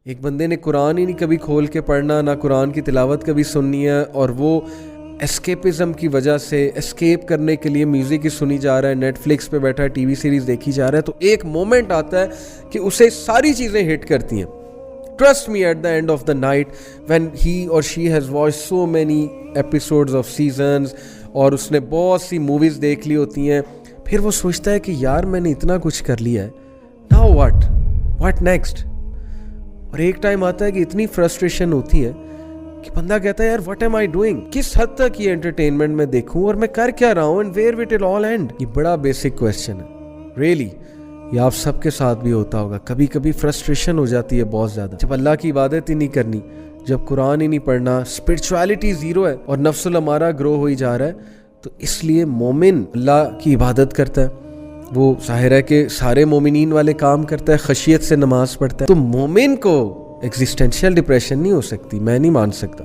ایک بندے نے قرآن ہی نہیں کبھی کھول کے پڑھنا، نہ قرآن کی تلاوت کبھی سننی ہے، اور وہ اسکیپزم کی وجہ سے اسکیپ کرنے کے لیے میوزک ہی سنی جا رہا ہے، نیٹ فلکس پہ بیٹھا ہے، ٹی وی سیریز دیکھی جا رہا ہے، تو ایک مومنٹ آتا ہے کہ اسے ساری چیزیں ہٹ کرتی ہیں. Trust me, at the end of the night, when he or she has watched so many episodes of seasons اور اس نے بہت سی موویز دیکھ لی ہوتی ہیں، پھر وہ سوچتا ہے کہ یار میں نے اتنا کچھ کر لیا ہے، now what next؟ اور ایک ٹائم آتا ہے کہ اتنی فرسٹریشن ہوتی ہے کہ بندہ کہتا ہے یار what am I doing؟ کس حد تک یہ انٹرٹینمنٹ میں دیکھوں اور میں کر کیا رہا ہوں، and where will it all end؟ یہ بڑا بیسک کویسچن ہے really. یہ آپ سب کے ساتھ بھی ہوتا ہوگا. کبھی کبھی فرسٹریشن ہو جاتی ہے بہت زیادہ، جب اللہ کی عبادت ہی نہیں کرنی، جب قرآن ہی نہیں پڑھنا، اسپرچویلٹی زیرو ہے اور نفس الامارہ گرو ہوئی جا رہا ہے. تو اس لیے مومن اللہ کی عبادت کرتا ہے، وہ ظاہر ہے کہ سارے مومنین والے کام کرتا ہے، خشیت سے نماز پڑھتا ہے. تو مومن کو ایگزسٹینشیل ڈپریشن نہیں ہو سکتی، میں نہیں مان سکتا.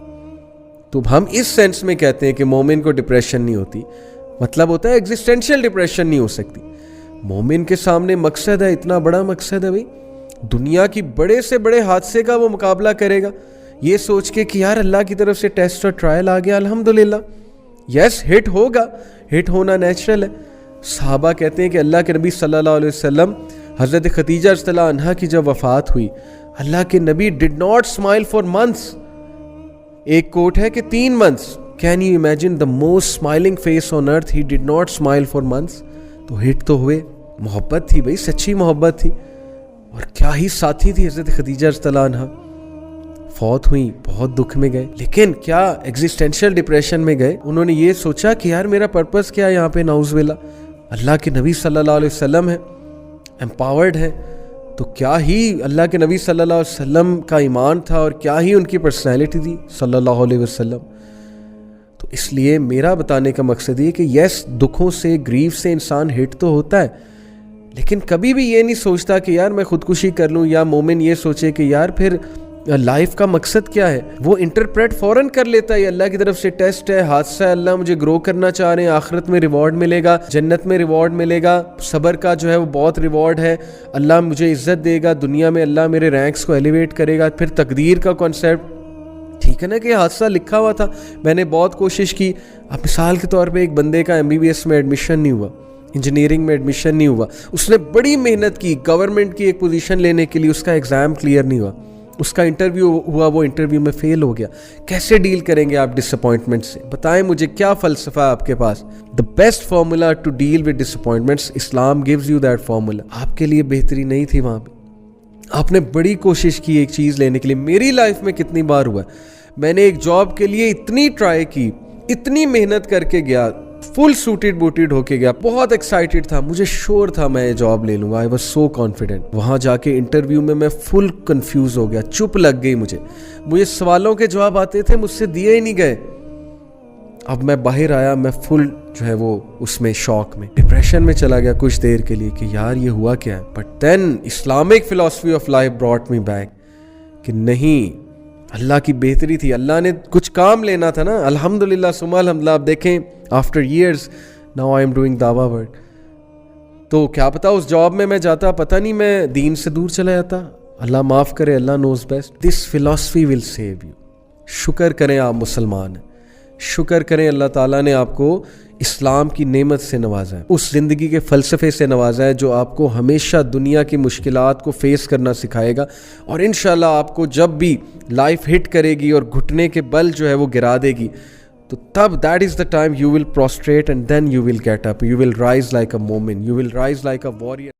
تو ہم اس سینس میں کہتے ہیں کہ مومن کو ڈپریشن نہیں ہوتی، مطلب ہوتا ہے ایگزسٹینشیل ڈپریشن نہیں ہو سکتی. مومن کے سامنے مقصد ہے، اتنا بڑا مقصد ہے بھائی، دنیا کی بڑے سے بڑے حادثے کا وہ مقابلہ کرے گا یہ سوچ کے کہ یار اللہ کی طرف سے ٹیسٹ اور ٹرائل آ گیا، الحمدللہ. یس ہٹ ہوگا، ہٹ ہونا نیچرل ہے. صحابہ کہتے ہیں کہ اللہ کے نبی صلی اللہ علیہ وسلم، حضرت خدیجہ رضی اللہ عنہا کی جب وفات ہوئی، اللہ کے نبی did not smile for months. ایک کوٹ ہے کہ 3 months. Can you imagine the most smiling face on earth, he did not smile for months. تو ہٹ تو ہوئے، محبت تھی بھائی، سچی محبت تھی. اور کیا ہی ساتھی تھی حضرت خدیجہ رضی اللہ عنہا. فوت ہوئی، بہت دکھ میں گئے، لیکن کیا ایگزسٹینشیل ڈپریشن میں گئے؟ انہوں نے یہ سوچا کہ یار میرا پرپس کیا ہے یہاں پہ، نعوذ باللہ. اللہ کے نبی صلی اللہ علیہ وسلم ہے، امپاورڈ ہے، تو کیا ہی اللہ کے نبی صلی اللہ علیہ وسلم کا ایمان تھا اور کیا ہی ان کی پرسنالٹی تھی صلی اللہ علیہ وسلم. تو اس لیے میرا بتانے کا مقصد یہ کہ یس دکھوں سے، گریف سے انسان ہٹ تو ہوتا ہے، لیکن کبھی بھی یہ نہیں سوچتا کہ یار میں خودکشی کر لوں، یا مومن یہ سوچے کہ یار پھر لائف کا مقصد کیا ہے. وہ انٹرپریٹ فوراً کر لیتا ہے، یہ اللہ کی طرف سے ٹیسٹ ہے، حادثہ ہے، اللہ مجھے گرو کرنا چاہ رہے ہیں، آخرت میں ریوارڈ ملے گا، جنت میں ریوارڈ ملے گا، صبر کا جو ہے وہ بہت ریوارڈ ہے، اللہ مجھے عزت دے گا دنیا میں، اللہ میرے رینکس کو ایلیویٹ کرے گا. پھر تقدیر کا کانسیپٹ، ٹھیک ہے نا کہ حادثہ لکھا ہوا تھا، میں نے بہت کوشش کی. اب مثال کے طور پہ ایک بندے کا MBBS میں ایڈمیشن نہیں ہوا، انجینئرنگ میں ایڈمیشن نہیں ہوا، اس نے بڑی محنت کی گورنمنٹ کی ایک پوزیشن لینے کے لیے، اس کا ایگزام کلیئر نہیں ہوا، اس کا انٹرویو ہوا، وہ انٹرویو میں فیل ہو گیا. کیسے ڈیل کریں گے آپ ڈس اپوائنٹمنٹ سے؟ بتائیں مجھے کیا فلسفہ ہے آپ کے پاس؟ The best formula to deal with dish appointments, Islam gives you that formula. آپ کے لیے بہتری نہیں تھی وہاں پہ، آپ نے بڑی کوشش کی ایک چیز لینے کے لیے. میری لائف میں کتنی بار ہوا ہے، میں نے ایک جاب کے لیے اتنی ٹرائی کی، اتنی محنت کر کے گیا، فل سوٹیڈ بوٹیڈ ہو کے گیا، بہت ایکسائٹیڈ تھا، مجھے شور تھا میں یہ جاب لے لوں گا، آئی واز سو کانفیڈنٹ. وہاں جا کے انٹرویو میں فل کنفیوز ہو گیا، چپ لگ گئی مجھے سوالوں کے جواب آتے تھے، مجھ سے دیے ہی نہیں گئے. اب میں باہر آیا، میں فل جو ہے وہ اس میں شاک میں، ڈپریشن میں چلا گیا کچھ دیر کے لیے کہ یار یہ ہوا کیا ہے. بٹ دین Islamic philosophy of life brought me back کہ نہیں، اللہ کی بہتری تھی، اللہ نے کچھ کام لینا تھا نا. الحمدللہ ثم الحمدللہ. آپ دیکھیں after years now I am doing دعویٰ ورک. تو کیا پتا اس جاب میں جاتا، پتہ نہیں میں دین سے دور چلا جاتا. اللہ معاف کرے، Allah knows best. This philosophy will save you. شکر کریں آپ مسلمان ہیں، شکر کریں اللہ تعالیٰ نے آپ کو اسلام کی نعمت سے نوازا ہے، اس زندگی کے فلسفے سے نوازا ہے جو آپ کو ہمیشہ دنیا کی مشکلات کو فیس کرنا سکھائے گا. اور انشاءاللہ آپ کو جب بھی لائف ہٹ کرے گی اور گھٹنے کے بل جو ہے وہ گرا دے گی، تو تب that is the time you will prostrate and then you will get up, you will rise like a مومن، you will rise like a warrior.